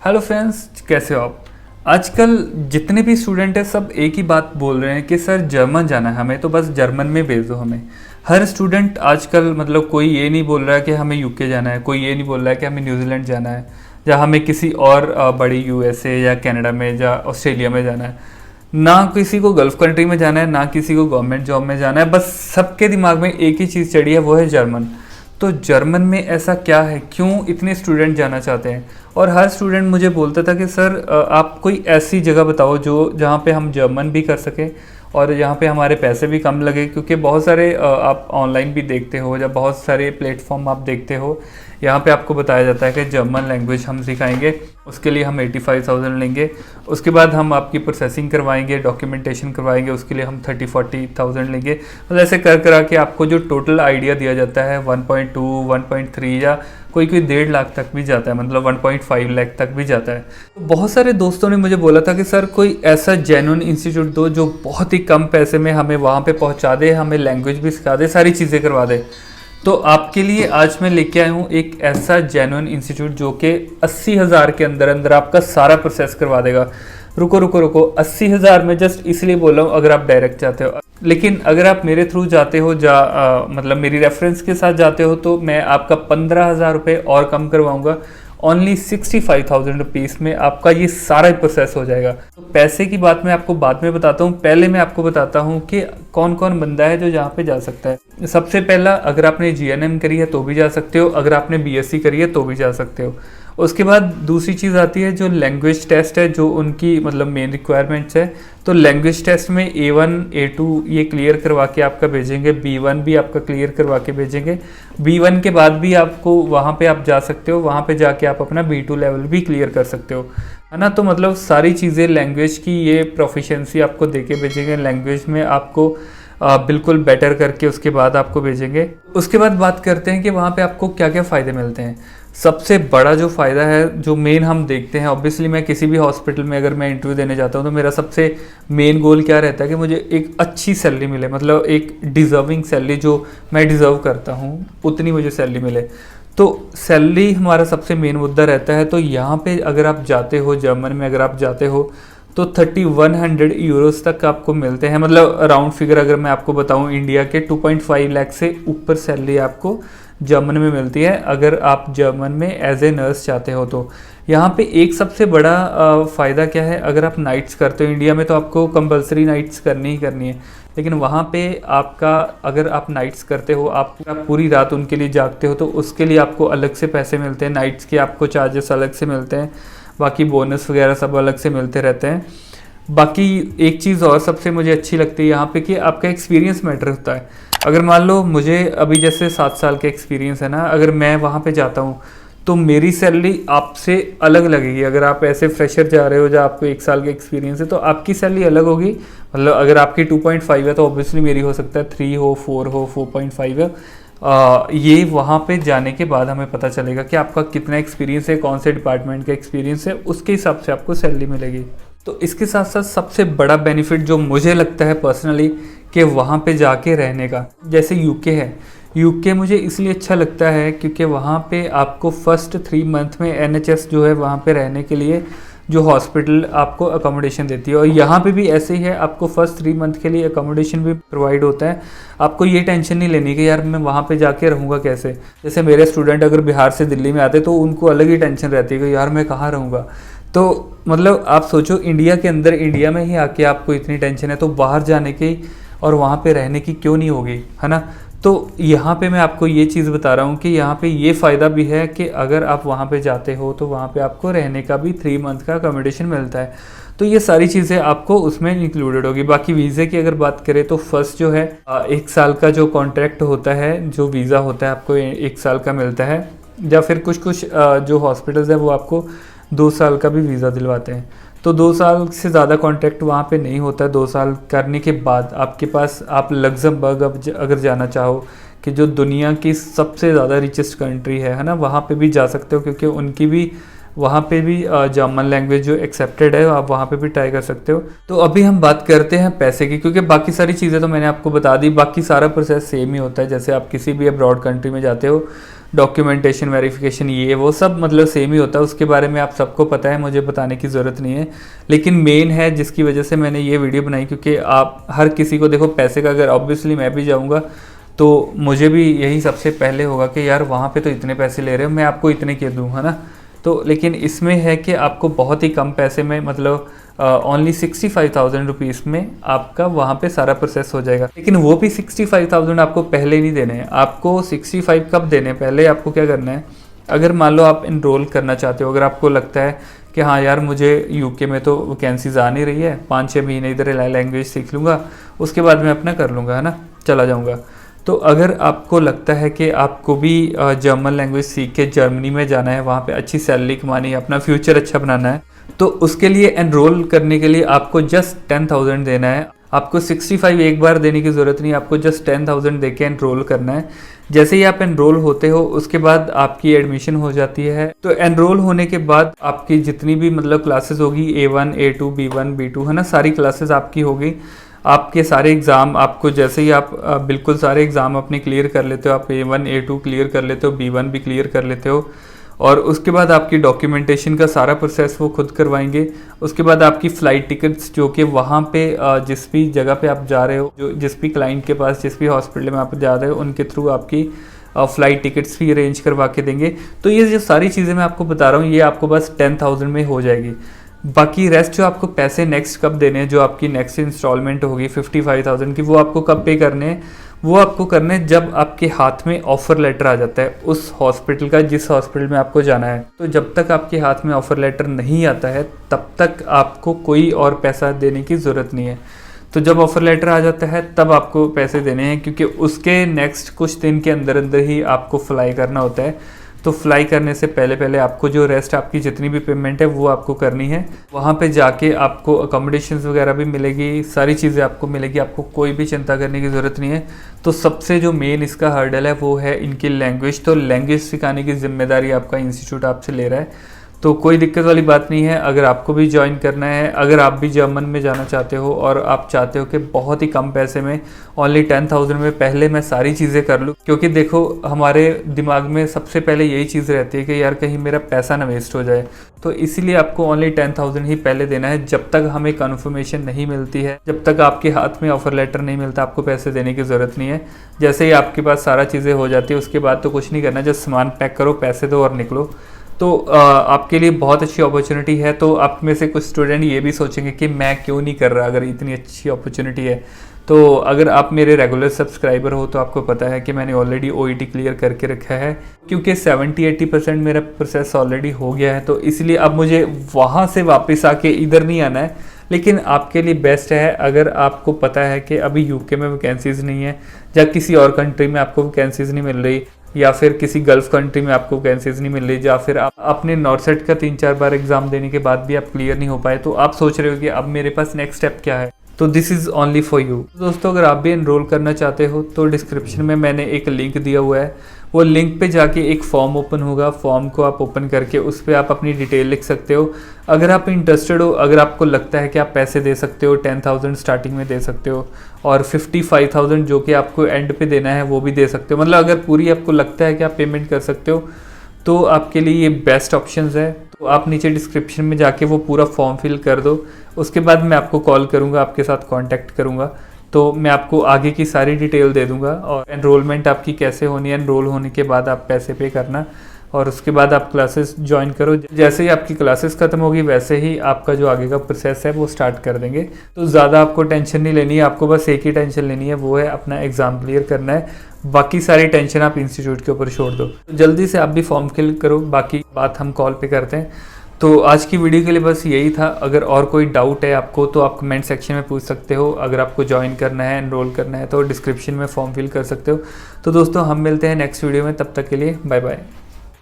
Hello friends, कैसे हो आप। आजकल जितने भी स्टूडेंट हैं सब एक ही बात बोल रहे हैं कि सर जर्मन जाना है हमें, तो बस जर्मन में भेज दो हमें। हर स्टूडेंट आजकल मतलब कोई ये नहीं बोल रहा है कि हमें यूके जाना है, कोई ये नहीं बोल रहा है कि हमें न्यूजीलैंड जाना है या हमें किसी और बड़ी यूएसए या कनाडा में या ऑस्ट्रेलिया में जाना है। ना किसी को गल्फ कंट्री में जाना है, ना किसी को गवर्नमेंट जॉब में जाना है। बस सबके दिमाग में एक ही चीज़ चढ़ी है, वो है जर्मन। तो जर्मन में ऐसा क्या है, क्यों इतने स्टूडेंट जाना चाहते हैं। और हर स्टूडेंट मुझे बोलता था कि सर आप कोई ऐसी जगह बताओ जो जहाँ पे हम जर्मन भी कर सकें और यहाँ पे हमारे पैसे भी कम लगे, क्योंकि बहुत सारे आप ऑनलाइन भी देखते हो या बहुत सारे प्लेटफॉर्म आप देखते हो, यहाँ पे आपको बताया जाता है कि जर्मन लैंग्वेज हम सिखाएंगे, उसके लिए हम 85,000 लेंगे। उसके बाद हम आपकी प्रोसेसिंग करवाएंगे, डॉक्यूमेंटेशन करवाएंगे, उसके लिए हम 30-40,000 लेंगे। मतलब ऐसे कर करा के आपको जो टोटल आइडिया दिया जाता है 1.2, 1.3 या कोई 1.5 लाख तक भी जाता है, मतलब 1.5 लाख तक भी जाता है। तो बहुत सारे दोस्तों ने मुझे बोला था कि सर कोई ऐसा जेन्युइन इंस्टीट्यूट दो जो बहुत ही कम पैसे में हमें वहाँ पे पहुँचा दे, हमें लैंग्वेज भी सिखा दे, सारी चीज़ें करवा दे। तो आपके लिए आज मैं लेके आया हूँ एक ऐसा जेन्युइन इंस्टीट्यूट जो कि 80,000 के अंदर अंदर आपका सारा प्रोसेस करवा देगा। रुको रुको रुको, 80,000 में जस्ट इसलिए बोल रहा हूँ अगर आप डायरेक्ट जाते हो। लेकिन अगर आप मेरे थ्रू जाते हो मतलब मेरी रेफरेंस के साथ जाते हो तो मैं आपका 15,000 रुपये और कम करवाऊँगा। ओनली 65,000 रुपीज़ में आपका ये सारा प्रोसेस हो जाएगा। तो पैसे की बात मैं आपको बाद में बताता हूँ, पहले मैं आपको बताता हूँ कि कौन कौन बंदा है जो यहाँ पे जा सकता है। सबसे पहला, अगर आपने जीएनएम करी है तो भी जा सकते हो, अगर आपने बीएससी करी है तो भी जा सकते हो। उसके बाद दूसरी चीज़ आती है जो लैंग्वेज टेस्ट है, जो उनकी मतलब मेन रिक्वायरमेंट्स है। तो लैंग्वेज टेस्ट में A1 A2 ये क्लियर करवा के आपका भेजेंगे, B1 भी आपका क्लियर करवा के भेजेंगे। B1 के बाद भी आपको वहाँ पे आप जा सकते हो, वहाँ पे जाके आप अपना B2 लेवल भी क्लियर कर सकते हो, है ना। तो मतलब सारी चीज़ें लैंग्वेज की ये प्रोफिशिएंसी आपको दे के भेजेंगे, लैंग्वेज में आपको बिल्कुल बेटर करके उसके बाद आपको भेजेंगे। उसके बाद बात करते हैं कि वहाँ पे आपको क्या क्या फ़ायदे मिलते हैं। सबसे बड़ा जो फ़ायदा है, जो मेन हम देखते हैं, ऑब्वियसली मैं किसी भी हॉस्पिटल में अगर मैं इंटरव्यू देने जाता हूँ तो मेरा सबसे मेन गोल क्या रहता है कि मुझे एक अच्छी सैलरी मिले, मतलब एक डिज़र्विंग सैलरी, जो मैं डिज़र्व करता हूँ उतनी मुझे सैलरी मिले। तो सैलरी हमारा सबसे मेन मुद्दा रहता है। तो यहाँ पे अगर आप जाते हो, जर्मन में अगर आप जाते हो तो 3100 यूरोस तक आपको मिलते हैं। मतलब राउंड फिगर अगर मैं आपको बताऊं, इंडिया के 2.5 लाख से ऊपर सैलरी आपको जर्मन में मिलती है अगर आप जर्मन में एज ए नर्स चाहते हो। तो यहाँ पे एक सबसे बड़ा फ़ायदा क्या है, अगर आप नाइट्स करते हो, इंडिया में तो आपको कंपलसरी नाइट्स करनी ही करनी है, लेकिन वहाँ पे आपका अगर आप नाइट्स करते हो, आप पूरी रात उनके लिए जागते हो, तो उसके लिए आपको अलग से पैसे मिलते हैं। नाइट्स के आपको चार्जेस अलग से मिलते हैं, बाकी बोनस वगैरह सब अलग से मिलते रहते हैं। बाकी एक चीज़ और सबसे मुझे अच्छी लगती है यहाँ पे कि आपका एक्सपीरियंस मैटर होता है। अगर मान लो मुझे अभी जैसे 7 साल का एक्सपीरियंस है ना, अगर मैं वहाँ पे जाता हूँ तो मेरी सैलरी आपसे अलग लगेगी। अगर आप ऐसे फ्रेशर जा रहे हो, जब आपको 1 साल का एक्सपीरियंस है, तो आपकी सैलरी अलग होगी। मतलब अगर आपकी 2.5 है तो ऑब्वियसली मेरी हो सकता है 3 हो, 4 हो, 4.5 है। ये वहाँ पे जाने के बाद हमें पता चलेगा कि आपका कितना एक्सपीरियंस है, कौन से डिपार्टमेंट का एक्सपीरियंस है, उसके हिसाब से आपको सैलरी मिलेगी। तो इसके साथ साथ सबसे बड़ा बेनिफिट जो मुझे लगता है पर्सनली कि वहाँ पे जाके रहने का, जैसे यूके है, यूके मुझे इसलिए अच्छा लगता है क्योंकि वहाँ पे आपको फर्स्ट 3 मंथ में एनएचएस जो है वहाँ पे रहने के लिए जो हॉस्पिटल आपको अकोमोडेशन देती है, और यहाँ पे भी ऐसे ही है, आपको फर्स्ट 3 मंथ के लिए अकोमोडेशन भी प्रोवाइड होता है। आपको ये टेंशन नहीं लेनी कि यार मैं वहाँ पे जाके रहूँगा कैसे। जैसे मेरे स्टूडेंट अगर बिहार से दिल्ली में आते तो उनको अलग ही टेंशन रहती है कि यार मैं कहाँ रहूँगा। तो मतलब आप सोचो, इंडिया के अंदर, इंडिया में ही आके आपको इतनी टेंशन है, तो बाहर जाने की और वहाँ पे रहने की क्यों नहीं होगी, है ना। तो यहाँ पे मैं आपको ये चीज़ बता रहा हूँ कि यहाँ पे ये फ़ायदा भी है कि अगर आप वहाँ पे जाते हो तो वहाँ पे आपको रहने का भी 3 मंथ का अकोमोडेशन मिलता है। तो ये सारी चीज़ें आपको उसमें इंक्लूडेड होगी। बाकी वीज़े की अगर बात करें तो फर्स्ट जो है 1 साल का जो कॉन्ट्रैक्ट होता है, जो वीज़ा होता है आपको 1 साल का मिलता है, या फिर कुछ जो हॉस्पिटल्स है वो आपको 2 साल का भी वीज़ा दिलवाते हैं। तो 2 साल से ज़्यादा कॉन्ट्रैक्ट वहाँ पे नहीं होता है। 2 साल करने के बाद आपके पास, आप लग्जमबर्ग अगर जाना चाहो, कि जो दुनिया की सबसे ज़्यादा रिचेस्ट कंट्री है ना, वहाँ पे भी जा सकते हो, क्योंकि उनकी भी वहाँ पे भी जर्मन लैंग्वेज जो एक्सेप्टेड है, आप वहाँ पे भी ट्राई कर सकते हो। तो अभी हम बात करते हैं पैसे की, क्योंकि बाकी सारी चीज़ें तो मैंने आपको बता दी, बाकी सारा प्रोसेस सेम ही होता है। जैसे आप किसी भी अब्रॉड कंट्री में जाते हो डॉक्यूमेंटेशन वेरिफिकेशन ये वो सब मतलब सेम ही होता है, उसके बारे में आप सबको पता है, मुझे बताने की ज़रूरत नहीं है। लेकिन मेन है जिसकी वजह से मैंने ये वीडियो बनाई, क्योंकि आप हर किसी को देखो पैसे का, अगर ऑब्वियसली मैं भी जाऊँगा तो मुझे भी यही सबसे पहले होगा कि यार वहाँ पे तो इतने पैसे ले रहे हो, मैं आपको इतने के दूँ, है ना। तो लेकिन इसमें है कि आपको बहुत ही कम पैसे में मतलब ओनली 65,000 रुपीज़ में आपका वहाँ पे सारा प्रोसेस हो जाएगा। लेकिन वो भी 65,000 आपको पहले नहीं देने हैं, आपको 65 कब देने हैं, पहले आपको क्या करना है, अगर मान लो आप इनरोल करना चाहते हो, अगर आपको लगता है कि हाँ यार मुझे यूके में तो वैकेंसीज आ नहीं रही है, 5-6 महीने इधर लैंग्वेज सीख लूँगा, उसके बाद मैं अपना कर लूँगा, है ना, चला जाऊँगा। तो अगर आपको लगता है कि आपको भी जर्मन लैंग्वेज सीख के जर्मनी में जाना है, वहाँ पे अच्छी सैलरी कमानी है, अपना फ्यूचर अच्छा बनाना है, तो उसके लिए एनरोल करने के लिए आपको जस्ट 10,000 देना है। आपको 65 एक बार देने की ज़रूरत नहीं, आपको जस्ट 10,000 दे के एनरोल करना है। जैसे ही आप एनरोल होते हो उसके बाद आपकी एडमिशन हो जाती है। तो एनरोल होने के बाद आपकी जितनी भी मतलब क्लासेस होगी, A1, A2, B1, B2, है ना, सारी क्लासेस आपकी होगी। आपके सारे एग्ज़ाम आपको जैसे ही आप बिल्कुल सारे एग्ज़ाम अपने क्लियर कर लेते हो, आप A1, A2 क्लियर कर लेते हो, B1 भी क्लियर कर लेते हो, और उसके बाद आपकी डॉक्यूमेंटेशन का सारा प्रोसेस वो खुद करवाएंगे। उसके बाद आपकी फ़्लाइट टिकट्स, जो कि वहाँ पे जिस भी जगह पे आप जा रहे हो, जो जिस भी क्लाइंट के पास, जिस भी हॉस्पिटल में आप जा रहे हो, उनके थ्रू आपकी फ़्लाइट टिकट्स भी अरेंज करवा के देंगे। तो ये जो सारी चीज़ें मैं आपको बता रहा हूँ, ये आपको बस 10,000 में हो जाएगी। बाकी रेस्ट जो आपको पैसे नेक्स्ट कब देने हैं, जो आपकी नेक्स्ट इंस्टॉलमेंट होगी 55,000 की, वो आपको कब पे करने हैं, वो आपको करने हैं जब आपके हाथ में ऑफ़र लेटर आ जाता है उस हॉस्पिटल का, जिस हॉस्पिटल में आपको जाना है। तो जब तक आपके हाथ में ऑफ़र लेटर नहीं आता है तब तक आपको कोई और पैसा देने की ज़रूरत नहीं है। तो जब ऑफ़र लेटर आ जाता है तब आपको पैसे देने हैं, क्योंकि उसके नेक्स्ट कुछ दिन के अंदर अंदर ही आपको फ्लाई करना होता है। तो फ्लाई करने से पहले पहले आपको जो रेस्ट आपकी जितनी भी पेमेंट है वो आपको करनी है। वहाँ पे जाके आपको अकोमोडेशंस वगैरह भी मिलेगी, सारी चीज़ें आपको मिलेगी, आपको कोई भी चिंता करने की ज़रूरत नहीं है। तो सबसे जो मेन इसका हर्डल है वो है इनकी लैंग्वेज। तो लैंग्वेज सिखाने की जिम्मेदारी आपका इंस्टीट्यूट आपसे ले रहा है, तो कोई दिक्कत वाली बात नहीं है। अगर आपको भी ज्वाइन करना है, अगर आप भी जर्मन में जाना चाहते हो और आप चाहते हो कि बहुत ही कम पैसे में, ओनली 10,000 में पहले मैं सारी चीज़ें कर लूँ, क्योंकि देखो हमारे दिमाग में सबसे पहले यही चीज़ रहती है कि यार कहीं मेरा पैसा ना वेस्ट हो जाए। तो इसीलिए आपको ओनली 10,000 ही पहले देना है। जब तक हमें कन्फर्मेशन नहीं मिलती है, जब तक आपके हाथ में ऑफ़र लेटर नहीं मिलता, आपको पैसे देने की ज़रूरत नहीं है। जैसे ही आपके पास सारा चीज़ें हो जाती है उसके बाद तो कुछ नहीं करना, जस्ट सामान पैक करो, पैसे दो और निकलो। तो आपके लिए बहुत अच्छी अपॉर्चुनिटी है। तो आप में से कुछ स्टूडेंट ये भी सोचेंगे कि मैं क्यों नहीं कर रहा, अगर इतनी अच्छी अपॉर्चुनिटी है। तो अगर आप मेरे रेगुलर सब्सक्राइबर हो तो आपको पता है कि मैंने ऑलरेडी OET क्लियर करके रखा है, क्योंकि 70-80% मेरा प्रोसेस ऑलरेडी हो गया है। तो इसलिए अब मुझे वहाँ से वापस आके इधर नहीं आना है। लेकिन आपके लिए बेस्ट है अगर आपको पता है कि अभी यूके में वैकेंसीज़ नहीं है, या किसी और कंट्री में आपको वैकेंसीज़ नहीं मिल रही, या फिर किसी गल्फ कंट्री में आपको वैकेंसीज नहीं मिल रही, या फिर आप अपने नॉर्सेट का 3-4 बार एग्जाम देने के बाद भी आप क्लियर नहीं हो पाए, तो आप सोच रहे हो कि अब मेरे पास नेक्स्ट स्टेप क्या है। तो this is only for you. दोस्तों, अगर आप भी एनरोल करना चाहते हो तो डिस्क्रिप्शन में मैंने एक लिंक दिया हुआ है, वो लिंक पे जाके एक फॉर्म ओपन होगा, फॉर्म को आप ओपन करके उस पर आप अपनी डिटेल लिख सकते हो। अगर आप इंटरेस्टेड हो, अगर आपको लगता है कि आप पैसे दे सकते हो, 10,000 स्टार्टिंग में दे सकते हो, और 55,000 जो कि आपको एंड पे देना है वो भी दे सकते हो। मतलब अगर पूरी आपको लगता है कि आप पेमेंट कर सकते हो तो आपके लिए ये बेस्ट ऑप्शंस है। तो आप नीचे डिस्क्रिप्शन में जाके वो पूरा फॉर्म फिल कर दो, उसके बाद मैं आपको कॉल करूँगा, आपके साथ कॉन्टैक्ट करूँगा, तो मैं आपको आगे की सारी डिटेल दे दूंगा। और एनरोलमेंट आपकी कैसे होनी है, एनरोल होने के बाद आप पैसे पे करना, और उसके बाद आप क्लासेस ज्वाइन करो। जैसे ही आपकी क्लासेस ख़त्म होगी वैसे ही आपका जो आगे का प्रोसेस है वो स्टार्ट कर देंगे। तो ज़्यादा आपको टेंशन नहीं लेनी है, आपको बस एक ही टेंशन लेनी है, वो है अपना एग्ज़ाम क्लियर करना है। बाकी सारी टेंशन आप इंस्टीट्यूट के ऊपर छोड़ दो। तो जल्दी से आप भी फॉर्म फिल करो, बाकी बात हम कॉल पे करते हैं। तो आज की वीडियो के लिए बस यही था। अगर और कोई डाउट है आपको तो आप कमेंट सेक्शन में पूछ सकते हो। अगर आपको ज्वाइन करना है, एनरोल करना है, तो डिस्क्रिप्शन में फॉर्म फिल कर सकते हो। तो दोस्तों, हम मिलते हैं नेक्स्ट वीडियो में, तब तक के लिए बाय बाय।